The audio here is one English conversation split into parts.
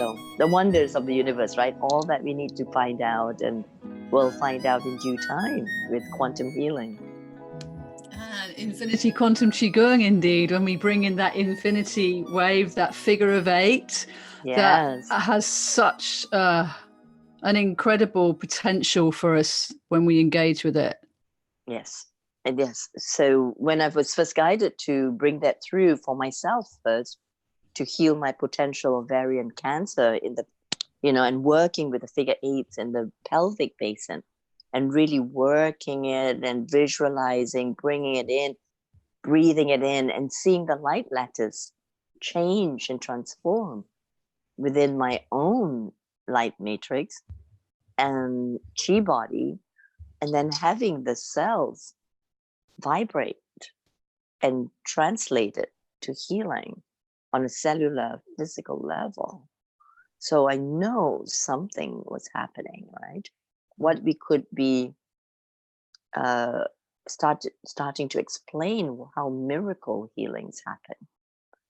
So the wonders of the universe, right? All that we need to find out, and we'll find out in due time with quantum healing. And Infinity Quantum Qigong, indeed, when we bring in that infinity wave, that figure of 8, yes, that has such an incredible potential for us when we engage with it. Yes. And yes, so when I was first guided to bring that through for myself first, to heal my potential ovarian cancer in the, and working with the figure 8s in the pelvic basin, and really working it and visualizing, bringing it in, breathing it in, and seeing the light lattice change and transform within my own light matrix and chi body, and then having the cells vibrate and translate it to healing on a cellular, physical level. So I know something was happening, right? What we could be starting to explain how miracle healings happen,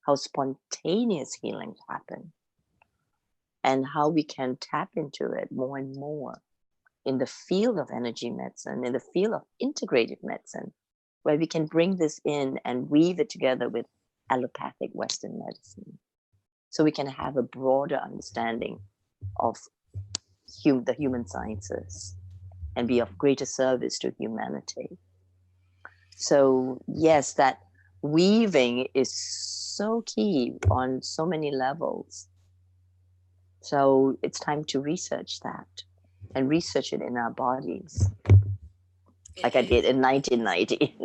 how spontaneous healings happen, and how we can tap into it more and more in the field of energy medicine, in the field of integrative medicine, where we can bring this in and weave it together with allopathic Western medicine. So we can have a broader understanding of the human sciences and be of greater service to humanity. So yes, that weaving is so key on so many levels. So it's time to research that and research it in our bodies, like I did in 1990.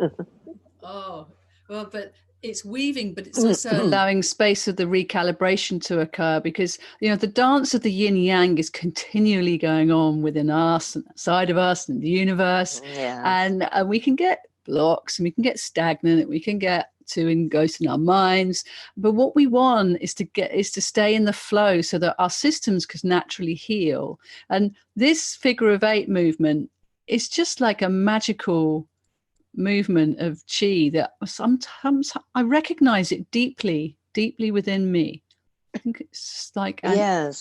Oh, well, but it's weaving, but it's also allowing space for the recalibration to occur, because, the dance of the yin yang is continually going on within us and outside of us and the universe. Yes. And we can get blocks and we can get stagnant and we can get to engross in our minds. But what we want is to stay in the flow so that our systems can naturally heal. And this figure of 8 movement is just like a magical movement of chi that sometimes I recognize it deeply within me. I think it's like an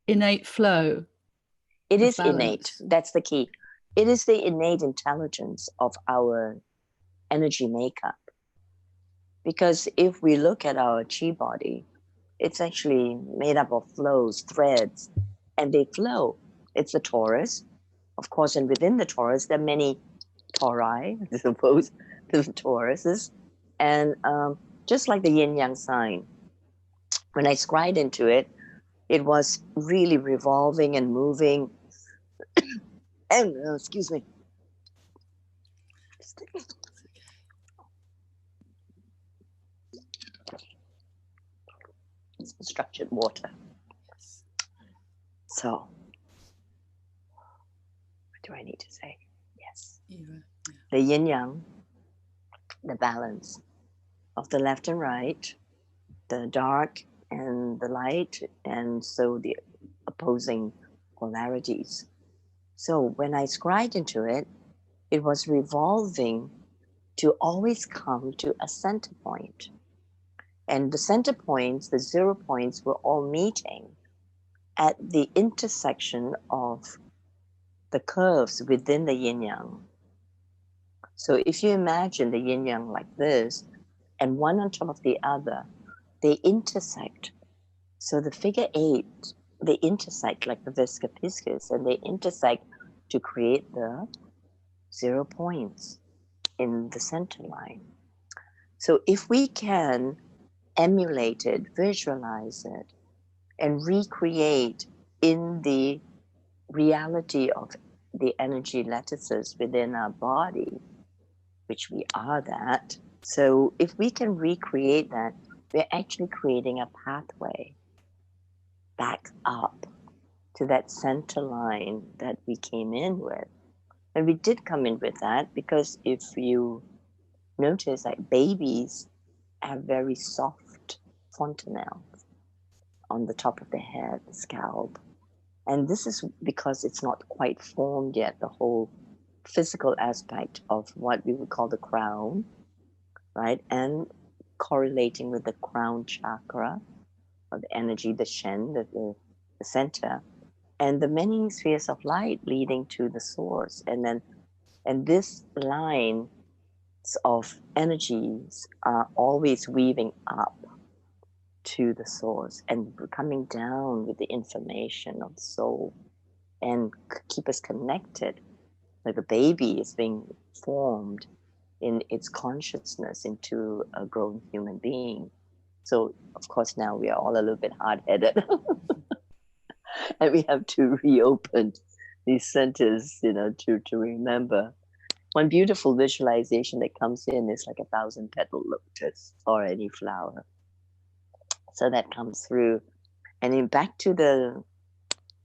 innate flow. It is innate. That's the key. It is the innate intelligence of our energy makeup. Because if we look at our chi body, it's actually made up of flows, threads, and they flow. It's the torus, of course, and within the torus, there are many tori, I suppose, the toruses. And just like the yin-yang sign, when I scried into it, it was really revolving and moving. And, excuse me. It's structured water. So, what do I need to say? Yes. The yin-yang, the balance of the left and right, the dark and the light, and so the opposing polarities. So when I scried into it, it was revolving to always come to a center point. And the center points, the 0 points, were all meeting at the intersection of the curves within the yin-yang. So if you imagine the yin-yang like this, and one on top of the other, they intersect. So the figure 8, they intersect like the visca piscis, and they intersect to create the 0 points in the center line. So if we can emulate it, visualize it, and recreate in the reality of the energy lattices within our body, which we are that. So if we can recreate that, we're actually creating a pathway back up to that center line that we came in with. And we did come in with that because if you notice, like babies have very soft fontanelles on the top of the head, the scalp. And this is because it's not quite formed yet, the whole physical aspect of what we would call the crown, right? And correlating with the crown chakra the energy, the Shen, the center, and the many spheres of light leading to the source. And this line of energies are always weaving up to the source and coming down with the information of the soul and keep us connected. Like a baby is being formed in its consciousness into a grown human being. So of course now we are all a little bit hard-headed and we have to reopen these centers, to remember. One beautiful visualization that comes in is like 1,000-petal lotus or any flower. So that comes through. And then back to the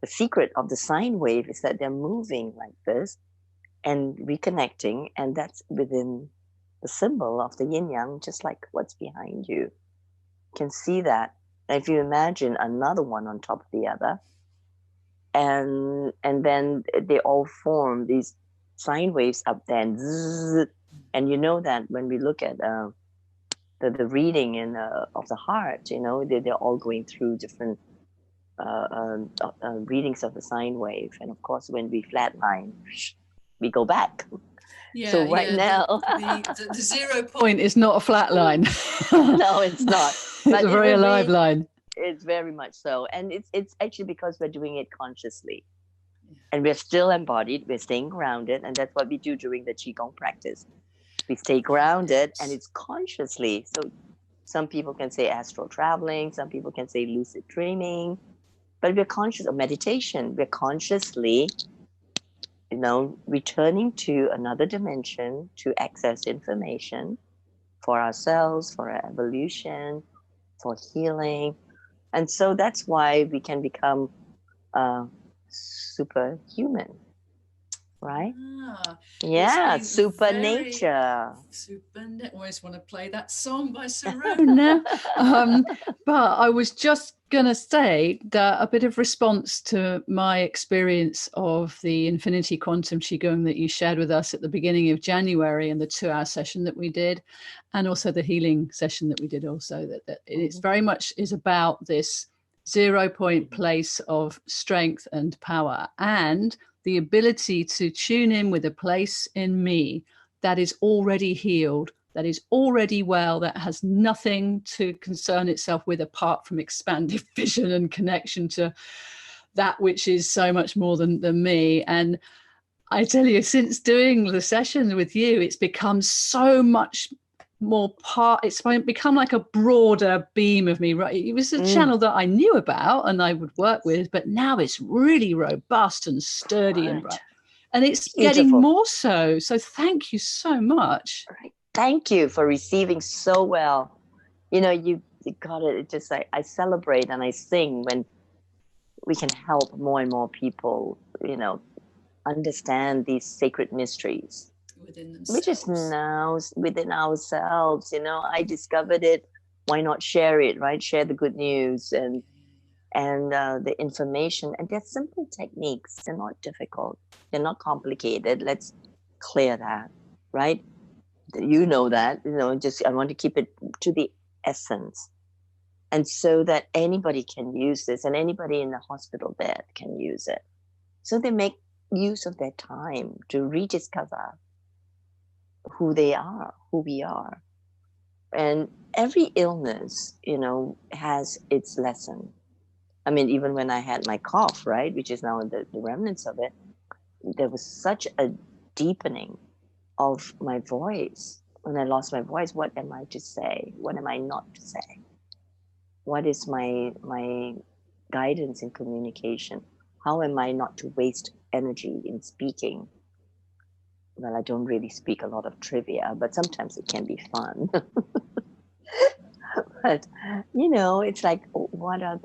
secret of the sine wave is that they're moving like this and reconnecting, and that's within the symbol of the yin yang, just like what's behind you. You can see that. And if you imagine another one on top of the other, and then they all form these sine waves up there, and you know that when we look at the reading of the heart, they're all going through different readings of the sine wave, and of course when we flatline, we go back. Yeah, so right now the 0 point is not a flat line. No, it's not. But it's a very alive line. It's very much so, and it's actually because we're doing it consciously, and we're still embodied, we're staying grounded, and that's what we do during the Qigong practice. We stay grounded, and it's consciously. So some people can say astral traveling, some people can say lucid dreaming, but we're conscious of meditation. We're consciously, returning to another dimension to access information for ourselves, for our evolution, for healing. And so that's why we can become superhuman, right? Yeah, super nature. Always want to play that song by Sarona. But I was just going to say that a bit of response to my experience of the Infinity Quantum Qigong that you shared with us at the beginning of January, and the 2-hour session that we did, and also the healing session that we did also, that it's very much is about this 0 point place of strength and power, and the ability to tune in with a place in me that is already healed, that is already well, that has nothing to concern itself with apart from expanded vision and connection to that which is so much more than me. And I tell you, since doing the sessions with you, it's become so much more it's become like a broader beam of me, right? It was a channel that I knew about and I would work with, but now it's really robust and sturdy, and it's beautiful. Getting more so thank you so much. Thank you for receiving so well. You got it. It's just I celebrate and I sing when we can help more and more people understand these sacred mysteries within themselves, which is now within ourselves. I discovered it. Why not share it, right? Share the good news and the information. And they're simple techniques. They're not difficult. They're not complicated. Let's clear that, right? You know that. I want to keep it to the essence, and so that anybody can use this, and anybody in the hospital bed can use it. So they make use of their time to rediscover who they are, who we are. And every illness, has its lesson. I mean, even when I had my cough, right, which is now the remnants of it, there was such a deepening of my voice. When I lost my voice, what am I to say? What am I not to say? What is my guidance in communication? How am I not to waste energy in speaking? Well, I don't really speak a lot of trivia, but sometimes it can be fun. But, it's like, what are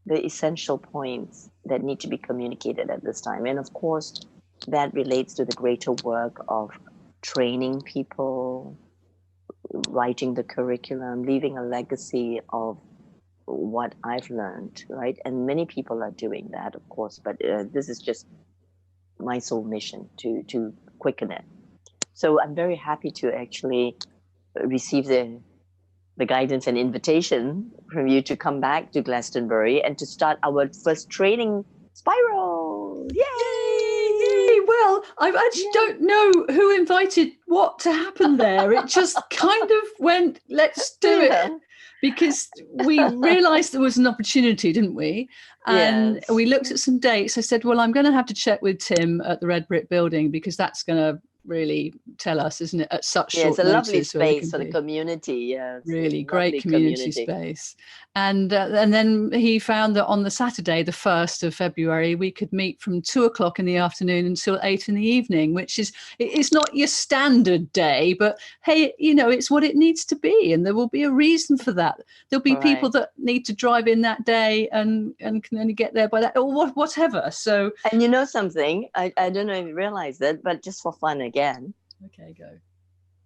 the essential points that need to be communicated at this time? And of course, that relates to the greater work of training people, writing the curriculum, leaving a legacy of what I've learned, right? And many people are doing that, of course, but this is just my sole mission to quicken it. So I'm very happy to actually receive the the guidance and invitation from you to come back to Glastonbury and to start our first training spiral. Yay! Yay! Well, I actually don't know who invited what to happen there. It just kind of went, let's do it. Because we realized there was an opportunity, didn't we? And we looked at some dates. I said, well, I'm going to have to check with Tim at the Red Brick Building, because that's going to really tell us, isn't it, at such short it's a notice, lovely space for the community. Really great community space. And then he found that on the Saturday, the 1st of February, we could meet from 2:00 in the afternoon until 8 in the evening, which is, it's not your standard day, but hey, you know, it's what it needs to be, and there will be a reason for that. There'll be people that need to drive in that day and can only get there by that, or whatever. So, and you know something, I don't know if you realize that, but just for fun again. Okay, go.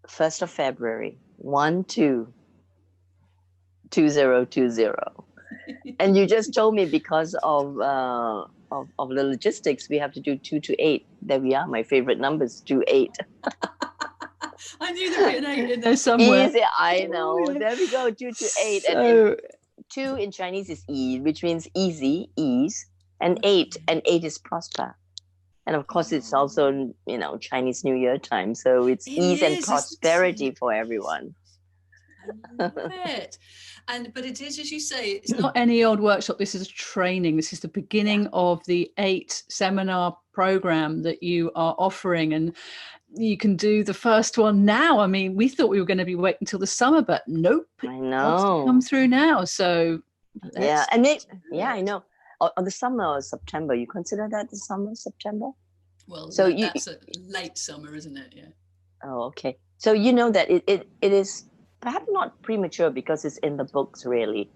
1st of February, 1-2-2020. And you just told me because of the logistics, we have to do 2 to 8. There we are. My favorite numbers, 2-8. I knew there would be an 8 in there somewhere. Easy, I know. There we go, 2 to 8. So, and 2 in Chinese is yi, which means easy, ease, and 8 is prosper. And of course, it's also, you know, Chinese New Year time. So it's ease and prosperity for everyone. I love it. But it is, as you say, it's not any old workshop. This is a training. This is the beginning of the 8 seminar program that you are offering. And you can do the first one now. I mean, we thought we were going to be waiting until the summer, but nope. I know. Come through now. So I know. Or the summer or September, you consider that the summer, September? Well, so that's a late summer, isn't it? Yeah. Oh, okay. So you know that it is perhaps not premature because it's in the books, really.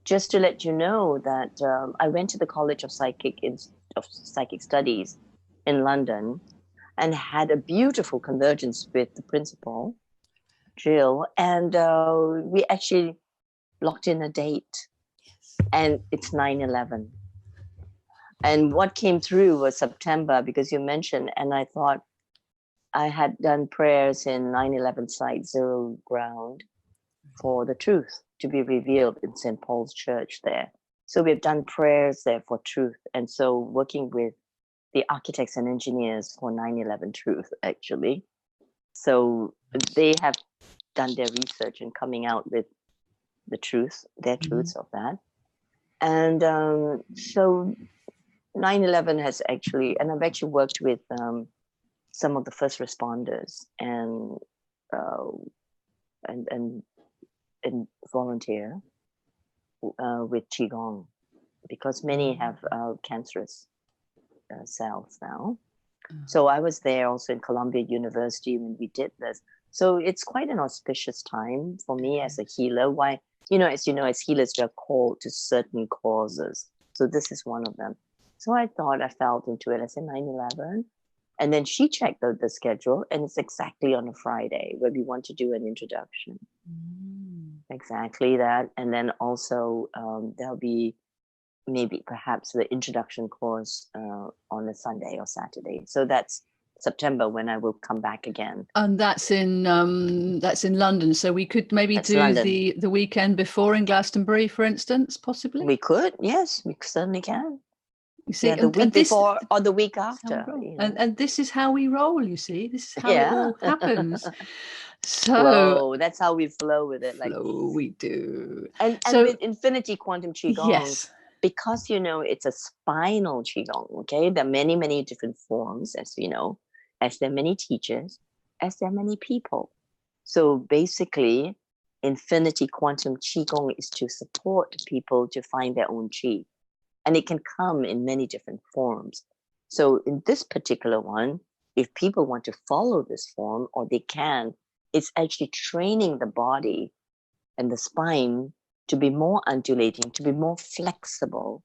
Just to let you know that I went to the College of Psychic Studies in London and had a beautiful convergence with the principal, Jill, and we actually locked in a date. Yes. And it's 9/11. And what came through was September, because you mentioned, and I thought I had done prayers in 9/11 site, Zero Ground, for the truth to be revealed in St. Paul's Church there. So we've done prayers there for truth. And so working with the architects and engineers for 9/11 truth, actually. So they have done their research and coming out with the truth, their truths of that. And so 9/11 has actually, and I've actually worked with some of the first responders and volunteer with Qigong, because many have cancerous cells now. So I was there also in Columbia University when we did this. So it's quite an auspicious time for me as a healer. Why, as healers, we are called to certain causes. So this is one of them. So I felt into it. I said 9/11. And then she checked out the schedule, and it's exactly on a Friday where we want to do an introduction. Exactly that. And then also there'll be perhaps the introduction course on a Sunday or Saturday. So that's September when I will come back again. And that's in London. So we could maybe do the weekend before in Glastonbury, for instance, possibly. We could, yes, we certainly can. You see, the week before or the week after. And this is how we roll, you see. This is how it all happens. So that's how we flow with it. We do. And with Infinity Quantum Qigong, because, it's a spinal Qigong, okay? There are many, many different forms, as you know, as there are many teachers, as there are many people. So basically, Infinity Quantum Qigong is to support people to find their own Qi. And it can come in many different forms. So in this particular one, if people want to follow this form, or they can, it's actually training the body and the spine to be more undulating, to be more flexible,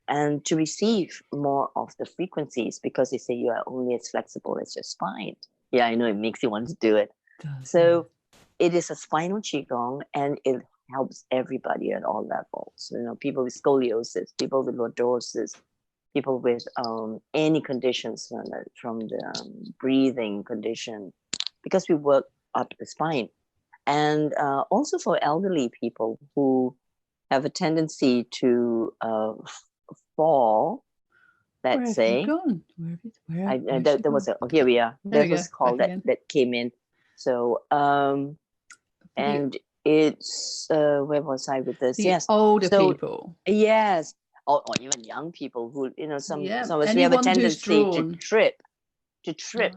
and to receive more of the frequencies, because they say you are only as flexible as your spine. Yeah, I know, it makes you want to do it. So it is a spinal Qigong, and it helps everybody at all levels. People with scoliosis, people with lordosis, people with any conditions from the breathing condition, because we work up the spine. And also for elderly people who have a tendency to fall, let's say. Where have you gone? There was here we are. There was a call that came in. So and it's where was I with this? Yes, older people. Yes, or even young people who, you know, some of us, we have a tendency to trip.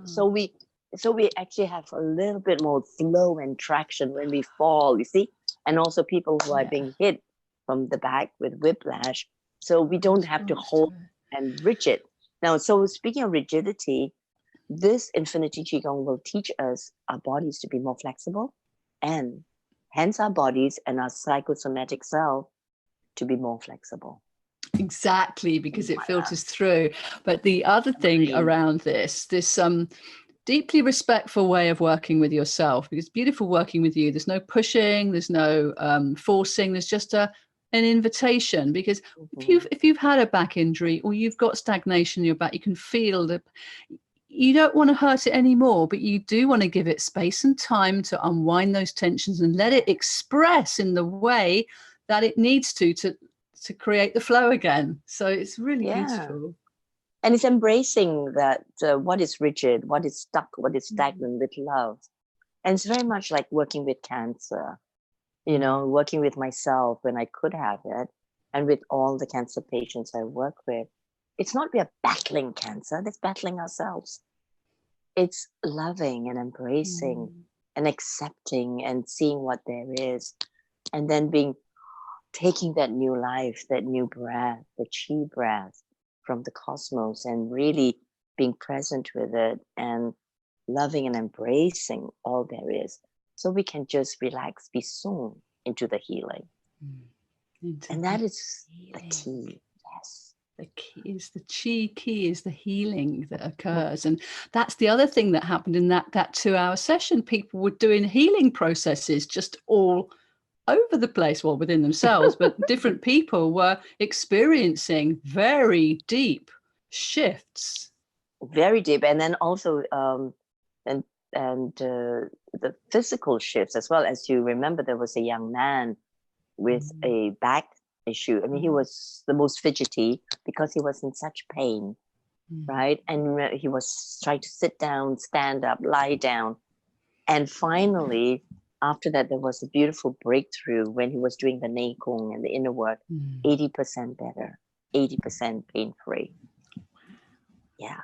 So we actually have a little bit more flow and traction when we fall, you see, and also people who are being hit from the back with whiplash. So we don't have to hold and rigid. Now, so speaking of rigidity, this Infinity Qigong will teach us our bodies to be more flexible, and hence our bodies and our psychosomatic self to be more flexible. Exactly, because it filters through. But the other thing around this deeply respectful way of working with yourself, because it's beautiful working with you. There's no pushing, there's no forcing, there's just an invitation. Because if you've had a back injury or you've got stagnation in your back, you can feel that you don't want to hurt it anymore, but you do want to give it space and time to unwind those tensions and let it express in the way that it needs to create the flow again. So it's really beautiful. And it's embracing that what is rigid, what is stuck, what is stagnant with love. And it's very much like working with cancer, you know, working with myself when I could have it, and with all the cancer patients I work with. It's not we are battling cancer, that's battling ourselves. It's loving and embracing and accepting and seeing what there is, and then taking that new life, that new breath, the chi breath from the cosmos, and really being present with it and loving and embracing all there is, so we can just relax, be sown into the healing. And that is the key. Yes, the key is the chi. Key is the healing that occurs. And that's the other thing that happened in that 2-hour session. People were doing healing processes just all over the place, well, within themselves, but different people were experiencing very deep shifts. Very deep. And then also the physical shifts as well. As you remember, there was a young man with a back issue. I mean, he was the most fidgety because he was in such pain, right? And he was trying to sit down, stand up, lie down. And finally, after that, there was a beautiful breakthrough when he was doing the Nei Kung and the inner work, 80% better, 80% pain-free. Yeah.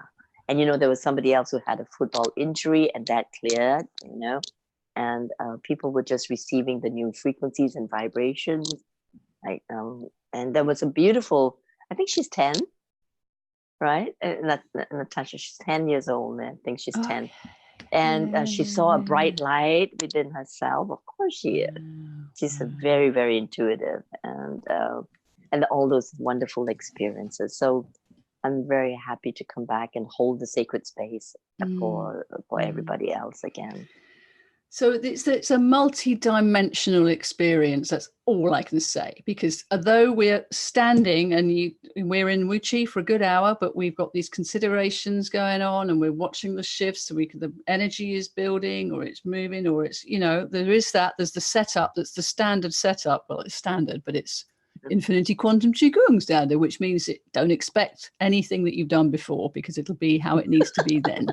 And, you know, there was somebody else who had a football injury, and that cleared, you know, and people were just receiving the new frequencies and vibrations. Like, and there was a beautiful, I think she's 10, right? Natasha, she's 10 years old. I think she's 10. And she saw a bright light within herself. Of course she is. She's a very, very intuitive, and all those wonderful experiences. So I'm very happy to come back and hold the sacred space for everybody else again. So it's a multi-dimensional experience. That's all I can say, because although we're standing and we're in Wuchi for a good hour, but we've got these considerations going on, and we're watching the shifts. So the energy is building, or it's moving, or it's, you know, there's the setup. That's the standard setup. Well, it's standard, but it's Infinity Quantum Qigong standard, which means don't expect anything that you've done before, because it'll be how it needs to be then.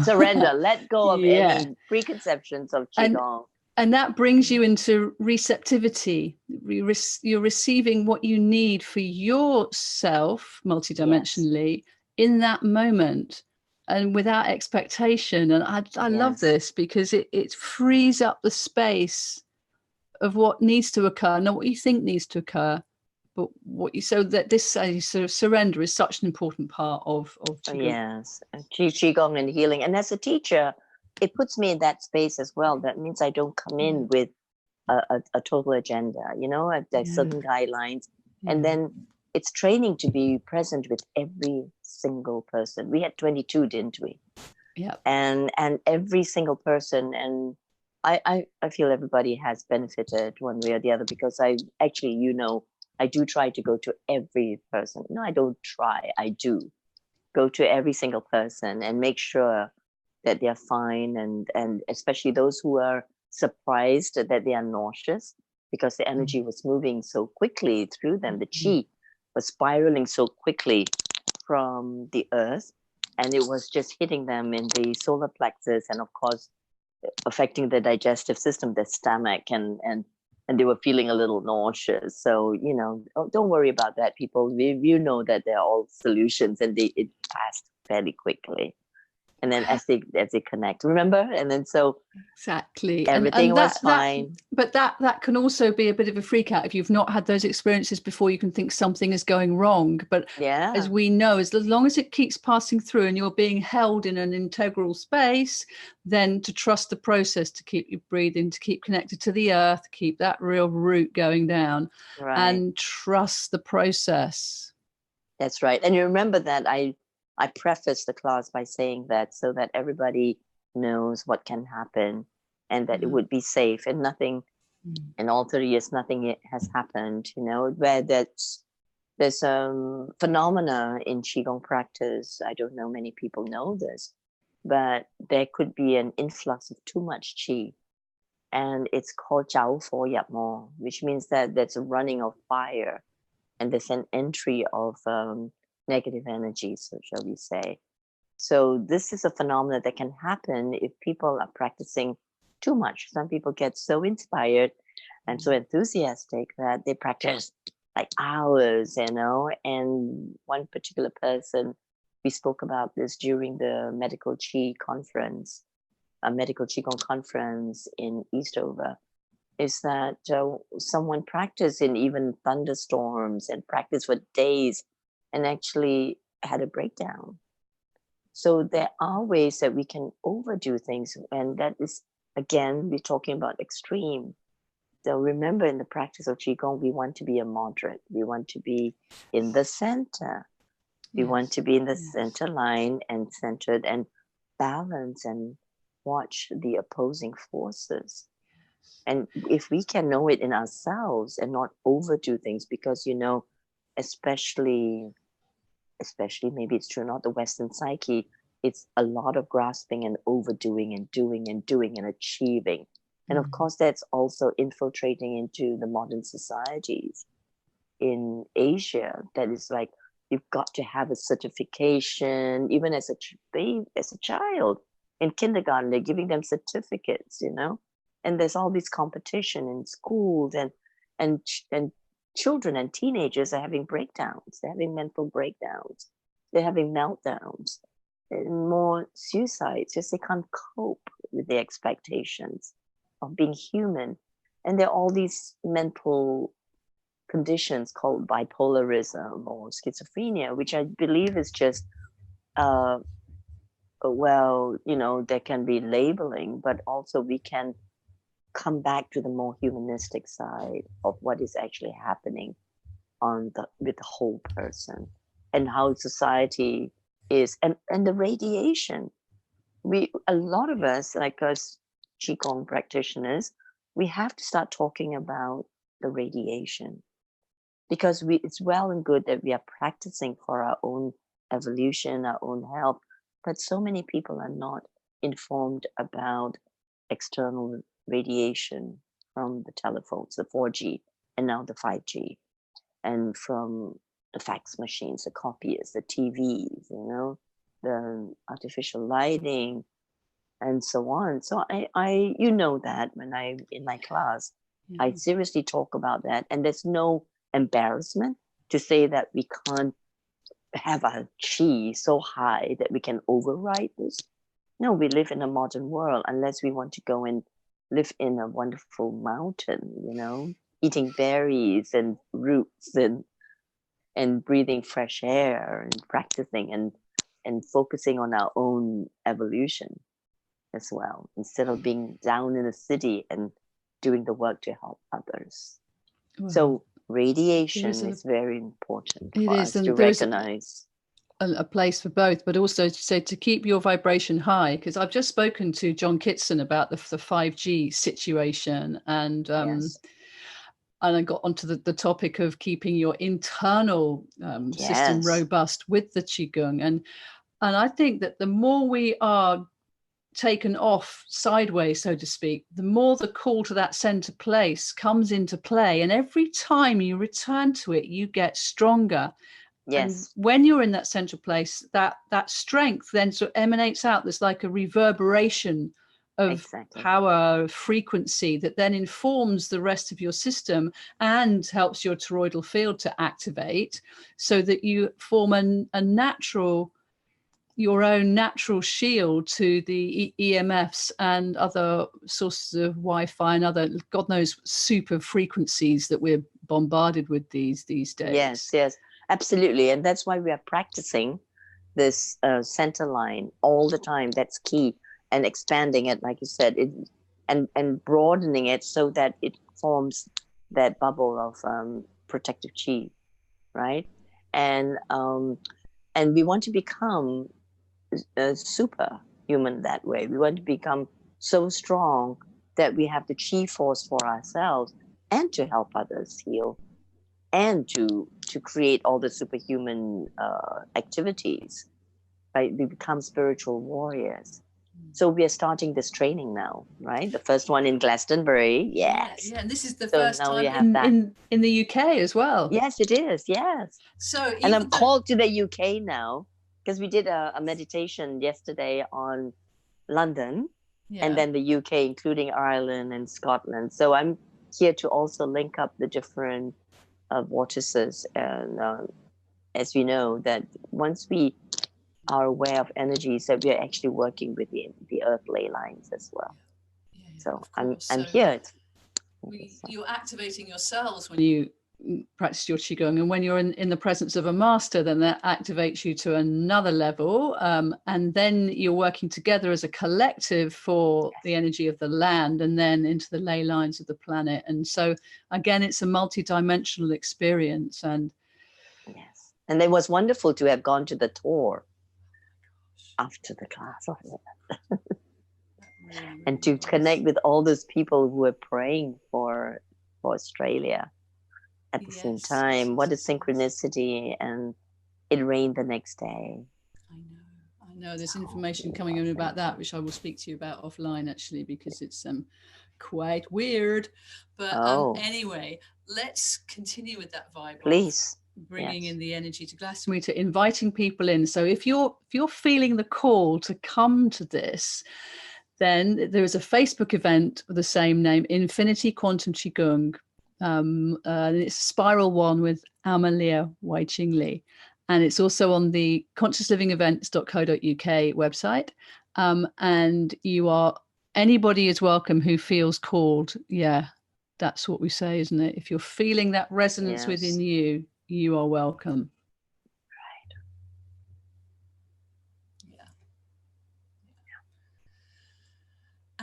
Surrender, let go of any preconceptions of Qigong. And that brings you into receptivity. You're receiving what you need for yourself multidimensionally in that moment, and without expectation. And I love this, because it frees up the space of what needs to occur, not what you think needs to occur, but what you, so that this sort of surrender is such an important part of Qigong. Yes, Qigong and healing. And as a teacher, it puts me in that space as well. That means I don't come in with a total agenda, you know, there's certain guidelines. And then it's training to be present with every single person. We had 22, didn't we? Yeah. And every single person, and I feel everybody has benefited one way or the other, because I actually, you know, I do try to go to every person. No, I don't try. I do go to every single person and make sure that they're fine, and especially those who are surprised that they are nauseous because the energy was moving so quickly through them. The chi was spiraling so quickly from the earth, and it was just hitting them in the solar plexus, and of course affecting the digestive system, the stomach, and they were feeling a little nauseous. So, you know, don't worry about that, people. You know that they're all solutions, and it passed fairly quickly. And then as they connect, remember, and then so exactly, everything was fine. But that can also be a bit of a freak out if you've not had those experiences before. You can think something is going wrong, but as we know, as long as it keeps passing through and you're being held in an integral space, then to trust the process, to keep you breathing, to keep connected to the earth, keep that real root going down, and trust the process. That's right. And you remember that I prefaced the class by saying that so that everybody knows what can happen, and that it would be safe, and nothing in all 30 years, nothing has happened, you know, where there's phenomena in Qigong practice. I don't know many people know this, but there could be an influx of too much Qi, and it's called Jiao Fo Yap Mo, which means that there's a running of fire, and there's an entry of negative energy, so shall we say. So this is a phenomenon that can happen if people are practicing too much. Some people get so inspired and so enthusiastic that they practice like hours, you know. And one particular person, we spoke about this during the medical Qi conference, a medical Qigong conference in Eastover, is that someone practiced in even thunderstorms and practiced for days and actually had a breakdown. So there are ways that we can overdo things, and that is, again, we're talking about extreme. So remember, in the practice of Qigong, we want to be a moderate. We want to be in the center. We want to be in the center line and centered and balance and watch the opposing forces. And if we can know it in ourselves and not overdo things, because, you know, especially maybe it's true, not the Western psyche, it's a lot of grasping and overdoing and doing and achieving. And of course, that's also infiltrating into the modern societies in Asia. That is like, you've got to have a certification, even as a child in kindergarten, they're giving them certificates, you know. And there's all this competition in schools, and children and teenagers are having breakdowns. They're having mental breakdowns. They're having meltdowns, and more suicides because they can't cope with the expectations of being human. And there are all these mental conditions called bipolarism or schizophrenia, which I believe is just, well, you know, there can be labeling, but also we can come back to the more humanistic side of what is actually happening with the whole person, and how society is, and the radiation. A lot of us, like us Qigong practitioners, we have to start talking about the radiation, because it's well and good that we are practicing for our own evolution, our own health, but so many people are not informed about external radiation from the telephones, the 4G, and now the 5G, and from the fax machines, the copiers, the TVs, you know, the artificial lighting, and so on. So I you know that when I'm in my class, I seriously talk about that, and there's no embarrassment to say that we can't have our Qi so high that we can override this. No, we live in a modern world, unless we want to go and live in a wonderful mountain, you know, eating berries and roots and breathing fresh air and practicing and focusing on our own evolution as well, instead of being down in a city and doing the work to help others. Wow. So radiation is very important for us to recognize. A place for both, but also to say to keep your vibration high, because I've just spoken to John Kitson about the 5G situation, and I got onto the topic of keeping your internal system robust with the Qigong, and I think that the more we are taken off sideways, so to speak, the more the call to that center place comes into play. And every time you return to it, you get stronger. Yes. And when you're in that central place, that strength then sort of emanates out. There's like a reverberation of power, frequency that then informs the rest of your system and helps your toroidal field to activate, so that you form a natural, your own natural shield to the EMFs and other sources of Wi-Fi and other, God knows, super frequencies that we're bombarded with these days. Yes, absolutely. And that's why we are practicing this center line all the time. That's key. And expanding it, like you said, and broadening it so that it forms that bubble of protective chi, right? And we want to become superhuman that way. We want to become so strong that we have the chi force for ourselves and to help others heal and to create all the superhuman activities, right? We become spiritual warriors. So we are starting this training now, right? The first one in Glastonbury, yes. Yeah, and this is the first time in the UK as well. Yes, it is, yes. So, and I'm called to the UK now because we did a meditation yesterday on London and then the UK, including Ireland and Scotland. So I'm here to also link up the different vortices. And as we know, that once we are aware of energies, that we are actually working with the earth ley lines as well. So I'm here. You're activating yourselves when you practice your Qigong, and when you're in the presence of a master, then that activates you to another level, and then you're working together as a collective for the energy of the land and then into the ley lines of the planet. And so again, it's a multi-dimensional experience. And yes, and it was wonderful to have gone to the tour after the class and to connect with all those people who were praying for Australia at the same time. What a synchronicity. And it rained the next day. I know there's information coming in about that, which I will speak to you about offline, actually, because it's quite weird. But anyway, let's continue with that vibe. Please. Bringing in the energy to Glastonbury, to inviting people in. So if you're feeling the call to come to this, then there is a Facebook event with the same name, Infinity Quantum Qigong. It's a spiral one with Lia Wai Ching Lee. And it's also on the consciouslyvingevents.co.uk website. And anybody is welcome who feels called. Yeah, that's what we say, isn't it? If you're feeling that resonance within you, you are welcome. Right. Yeah.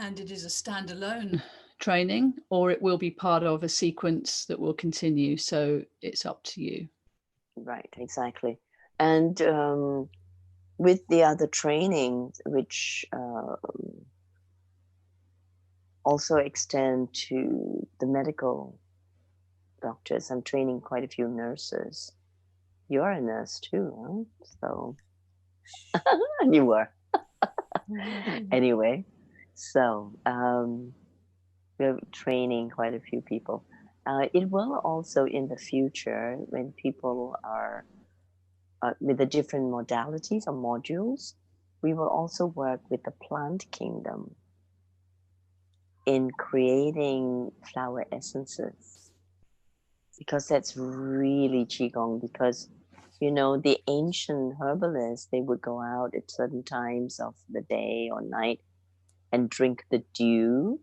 And it is a standalone training, or it will be part of a sequence that will continue. So it's up to you. Right, exactly. And with the other trainings, which also extend to the medical doctors, I'm training quite a few nurses. You're a nurse too, huh? So you were. Anyway, so we're training quite a few people. It will also in the future, when people are with the different modalities or modules, we will also work with the plant kingdom in creating flower essences, because that's really Qigong. Because the ancient herbalists, they would go out at certain times of the day or night and drink the dew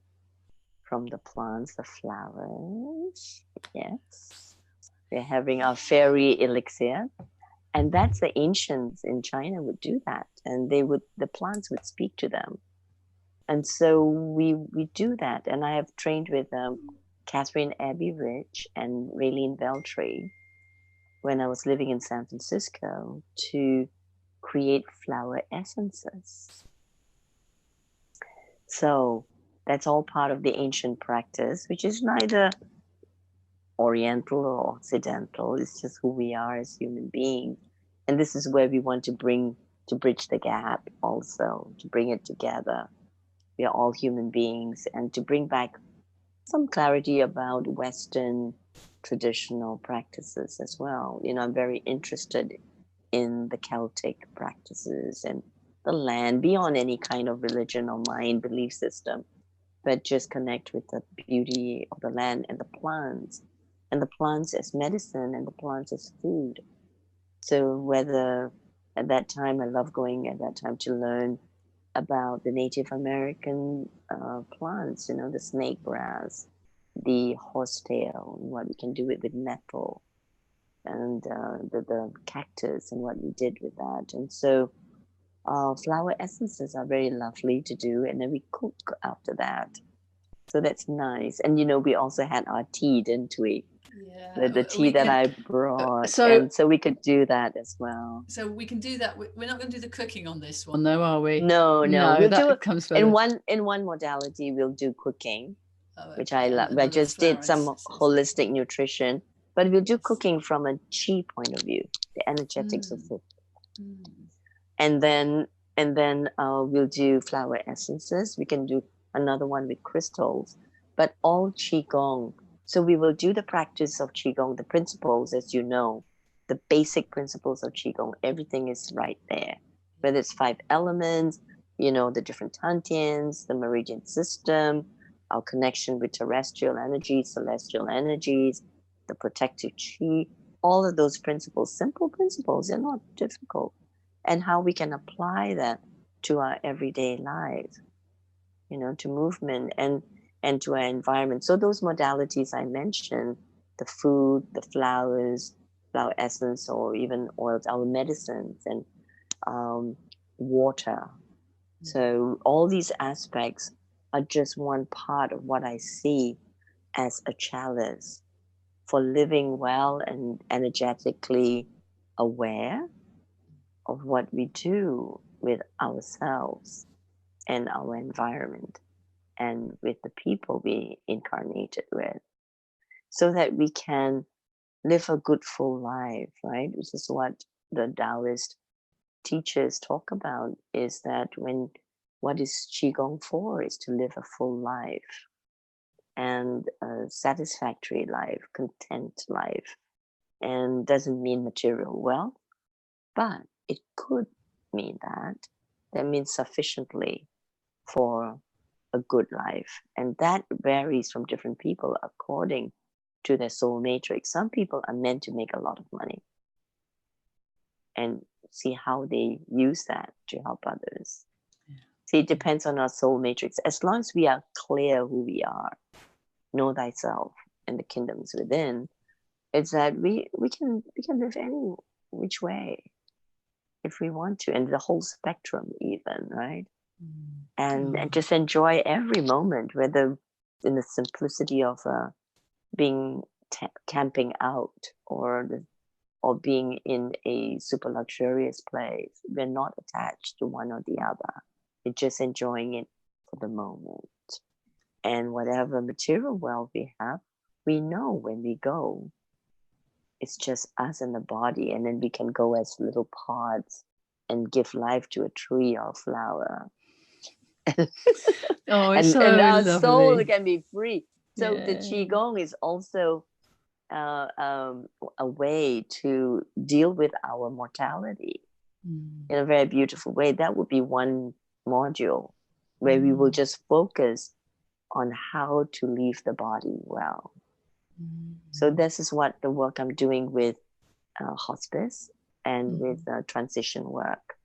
from the plants, the flowers. Yes, we're having our fairy elixir, and that's the ancients in China would do that, and the plants would speak to them. And so we do that. And I have trained with Catherine Abbey Rich and Raylene Veltri when I was living in San Francisco to create flower essences. So that's all part of the ancient practice, which is neither Oriental or Occidental. It's just who we are as human beings. And this is where we want to bring to bridge the gap also, to bring it together. We are all human beings, and to bring back some clarity about Western traditional practices as well. I'm very interested in the Celtic practices and the land beyond any kind of religion or mind belief system, but just connect with the beauty of the land and the plants as medicine and the plants as food. So whether at that time, I love going at that time to learn about the Native American plants, the snake grass, the horsetail, and what we can do with nettle, and the cactus, and what we did with that. And so flower essences are very lovely to do, and then we cook after that. So that's nice. And we also had our tea, didn't we? Yeah, the tea that I brought, and so we could do that as well. So we can do that. We're not going to do the cooking on this one, though, are we? No, we'll that do it comes in one modality. We'll do cooking, which I love. I just did some holistic nutrition, but we'll do cooking from a chi point of view, the energetics of food, and then we'll do flower essences. We can do another one with crystals, but all qigong. So we will do the practice of qigong, the principles, as you know, the basic principles of qigong. Everything is right there, whether it's 5 elements, the different tantians, the meridian system, our connection with terrestrial energies, celestial energies, the protective chi, all of those principles, simple principles, they're not difficult, and how we can apply that to our everyday lives, to movement and to our environment. So those modalities I mentioned, the food, the flowers, flower essence, or even oils, our medicines, and water. So all these aspects are just one part of what I see as a chalice for living well and energetically aware of what we do with ourselves and our environment and with the people we incarnated with, so that we can live a good full life, right? Which is what the Taoist teachers talk about, is that what is Qigong for is to live a full life and a satisfactory life, content life, and doesn't mean material wealth, but it could mean that means sufficiently for a good life. And that varies from different people according to their soul matrix. Some people are meant to make a lot of money and see how they use that to help others. Yeah. See, it depends on our soul matrix. As long as we are clear who we are, know thyself and the kingdoms within, it's that we can live any which way if we want to, and the whole spectrum even, right? And just enjoy every moment, whether in the simplicity of being camping out or being in a super luxurious place. We're not attached to one or the other. We're just enjoying it for the moment. And whatever material wealth we have, we know when we go, it's just us and the body, and then we can go as little pods and give life to a tree or a flower. And our soul can be free. So the Qigong is also a way to deal with our mortality in a very beautiful way. That would be one module where we will just focus on how to leave the body well. So this is what the work I'm doing with hospice and with transition work.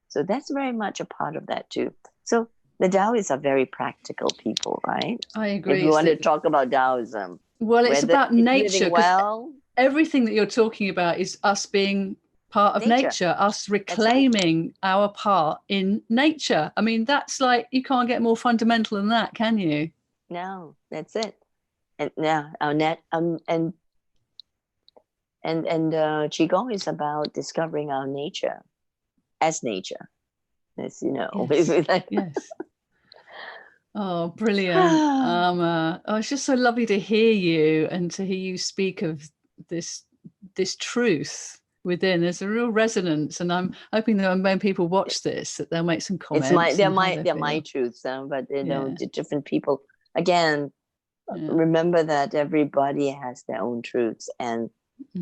So that's very much a part of that too. So the Taoists are very practical people, right? I agree. If you want to talk about Taoism. Well, it's about nature. Well, everything that you're talking about is us being part of nature, us reclaiming our part in nature. I mean, that's like, you can't get more fundamental than that, can you? No, that's it. And now our net and Qigong is about discovering our nature as nature. As you know. Yes. Oh, brilliant. It's just so lovely to hear you and to hear you speak of this truth within. There's a real resonance, and I'm hoping that when people watch this, that they'll make some comments. They're my truths, but the different people. Again, remember that everybody has their own truths, and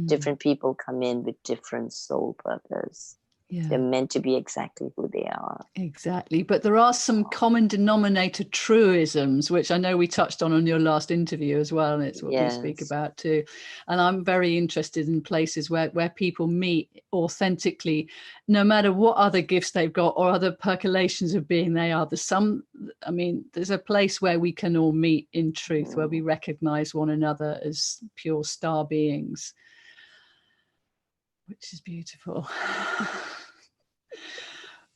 different people come in with different soul purpose. They're meant to be exactly who they are. Exactly. But there are some common denominator truisms, which I know we touched on your last interview as well. And it's what we speak about too. And I'm very interested in places where people meet authentically, no matter what other gifts they've got or other percolations of being they are. There's a place where we can all meet in truth, where we recognize one another as pure star beings, which is beautiful.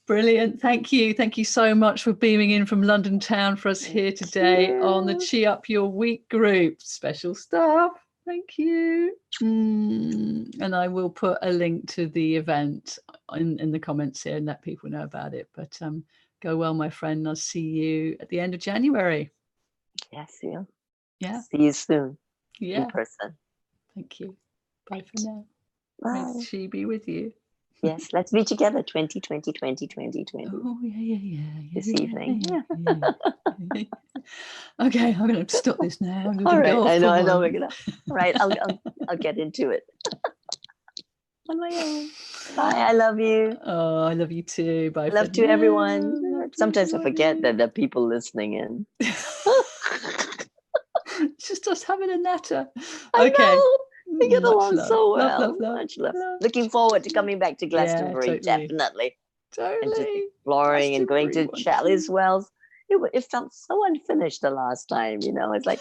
Brilliant. Thank you. Thank you so much for beaming in from London town for us here today on the Chi Up Your Week group. Special stuff. Thank you. And I will put a link to the event in the comments here and let people know about it. But go well, my friend. I'll see you at the end of January. Yes, yeah. Yeah. See you soon in person. Thank you. Bye for now. Bye. May she be with you. Yes, let's be together 2020. Oh, yeah. This evening. Yeah. Okay, I'm going to stop this now. All right, I know. We're gonna. All right, I'll get into it on my own. Bye. I love you. Oh, I love you too. Bye. Love to everyone. Sometimes I forget that there are people listening in. It's just us having a natter. I know. We get along so well. Love. Much love. Looking forward to coming back to Glastonbury, definitely. Totally. And just exploring and going to Chalice Wells. It felt so unfinished the last time, It's like,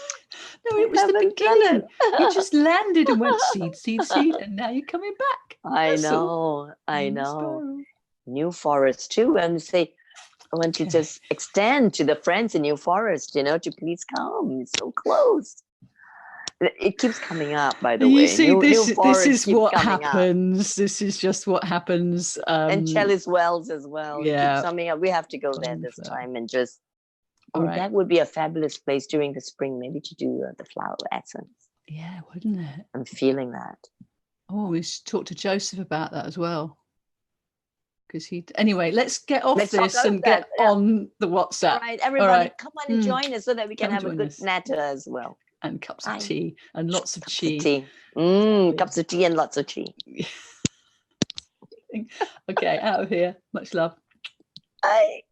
no, it was the beginning. You just landed and went seed, and now you're coming back. I know. New Forest too, and say, I want to just extend to the friends in New Forest, to please come. It's so close. It keeps coming up, by the way. You see, this is what happens. This is just what happens. And Chalice Wells as well. Yeah. It keeps coming up. We have to go there this time and just. That would be a fabulous place during the spring, maybe to do the flower essence. Yeah, wouldn't it? I'm feeling that. Oh, we should talk to Joseph about that as well. Because anyway, let's get off this and get on the WhatsApp. All right, everybody, come on and join us so that we can have a good natter as well. And cups of tea and lots of chi. Cups of tea and lots of chi. Okay, out of here. Much love. Bye.